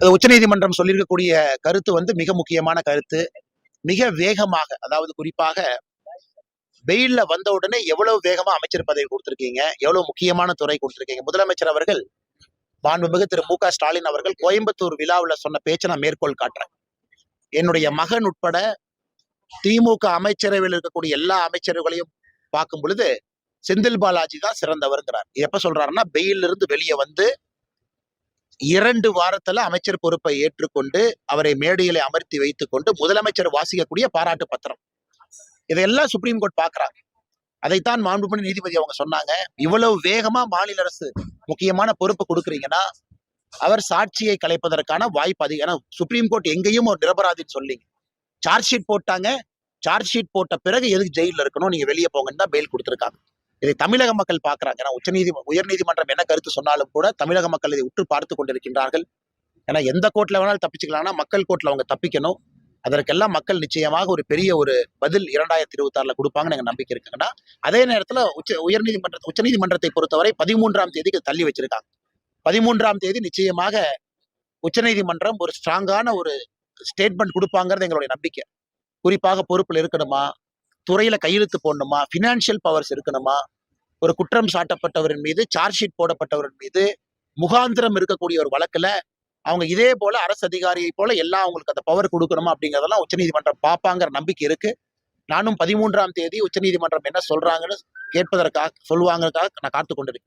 உச்சநீதிமன்றம் சொல்லியிருக்கக்கூடிய கருத்து மிக முக்கியமான கருத்து. மிக வேகமாக, அதாவது குறிப்பாக வெயில்ல வந்த உடனே எவ்வளவு வேகமா அமைச்சர் பதவி கொடுத்திருக்கீங்க, எவ்வளவு முக்கியமான துறை கொடுத்திருக்கீங்க. முதலமைச்சர் அவர்கள் மாண்புமிகு திரு மு க ஸ்டாலின் அவர்கள் கோயம்புத்தூர் விழாவில் சொன்ன பேச்சை நான் மேற்கோள் காட்டுறேன். என்னுடைய மகன் உட்பட திமுக அமைச்சரவையில் இருக்கக்கூடிய எல்லா அமைச்சர்களையும் பார்க்கும் பொழுது செந்தில் பாலாஜி தான் சிறந்தவர்ங்கிறார். எப்ப சொல்றாருன்னா, வெயிலிருந்து இருந்து வெளியே வந்து 2 வாரத்துல அமைச்சர் பொறுப்பை ஏற்றுக்கொண்டு அவரை மேடையில அமர்த்தி வைத்துக் கொண்டு முதலமைச்சர் வாசிக்கக்கூடிய பாராட்டு பத்திரம், இதையெல்லாம் சுப்ரீம் கோர்ட் பாக்குறாங்க. அதைத்தான் மாண்புமிகு நீதிபதி அவங்க சொன்னாங்க. இவ்வளவு வேகமா மாநில அரசு முக்கியமான பொறுப்பு கொடுக்குறீங்கன்னா அவர் சாட்சியை கலைப்பதற்கான வாய்ப்பு அதிகம். ஏன்னா சுப்ரீம் கோர்ட் எங்கேயும் ஒரு நிரபராதின்னு சொல்லி சார்ஜ் ஷீட் போட்டாங்க. சார்ஜ் ஷீட் போட்ட பிறகு எதுக்கு ஜெயில இருக்கணும், நீங்க வெளியே போங்கன்னு தான் பெயில் கொடுத்திருக்காங்க. இதை தமிழக மக்கள் பாக்குறாங்க. ஏன்னா உயர்நீதிமன்றம் என்ன கருத்து சொன்னாலும் கூட தமிழக மக்கள் இதை உற்று பார்த்து கொண்டிருக்கின்றார்கள். ஏன்னா எந்த கோர்ட்ல வேணாலும் தப்பிச்சுக்கலாம்னா மக்கள் கோர்ட்ல அவங்க தப்பிக்கணும். அதற்கெல்லாம் மக்கள் நிச்சயமாக ஒரு பெரிய ஒரு பதில் 2026 கொடுப்பாங்கன்னு எனக்கு நம்பிக்கை இருக்குங்கன்னா, அதே நேரத்துல உச்சநீதிமன்றத்தை பொறுத்தவரை 13ஆம் தேதிக்கு தள்ளி வச்சிருக்காங்க. 13ஆம் தேதி நிச்சயமாக உச்சநீதிமன்றம் ஒரு ஸ்ட்ராங்கான ஒரு ஸ்டேட்மெண்ட் கொடுப்பாங்கிறது எங்களுடைய நம்பிக்கை. குறிப்பாக பொறுப்புல இருக்கணுமா, துறையில கையெழுத்து போடணுமா, பினான்சியல் பவர்ஸ் இருக்கணுமா, ஒரு குற்றம் சாட்டப்பட்டவரின் மீது சார்ஜ் ஷீட் போடப்பட்டவரின் மீது முகாந்திரம் இருக்கக்கூடிய ஒரு வழக்குல அவங்க இதே போல அரசு அதிகாரியை போல எல்லாம் அவங்களுக்கு அந்த பவர் கொடுக்கணுமா அப்படிங்கறதெல்லாம் உச்சநீதிமன்றம் பார்ப்பாங்கிற நம்பிக்கை இருக்கு. நானும் 13ஆம் தேதி உச்சநீதிமன்றம் என்ன சொல்றாங்கன்னு கேட்பதற்காக சொல்லுவாங்கக்காக நான் காத்து கொண்டிருக்கேன்.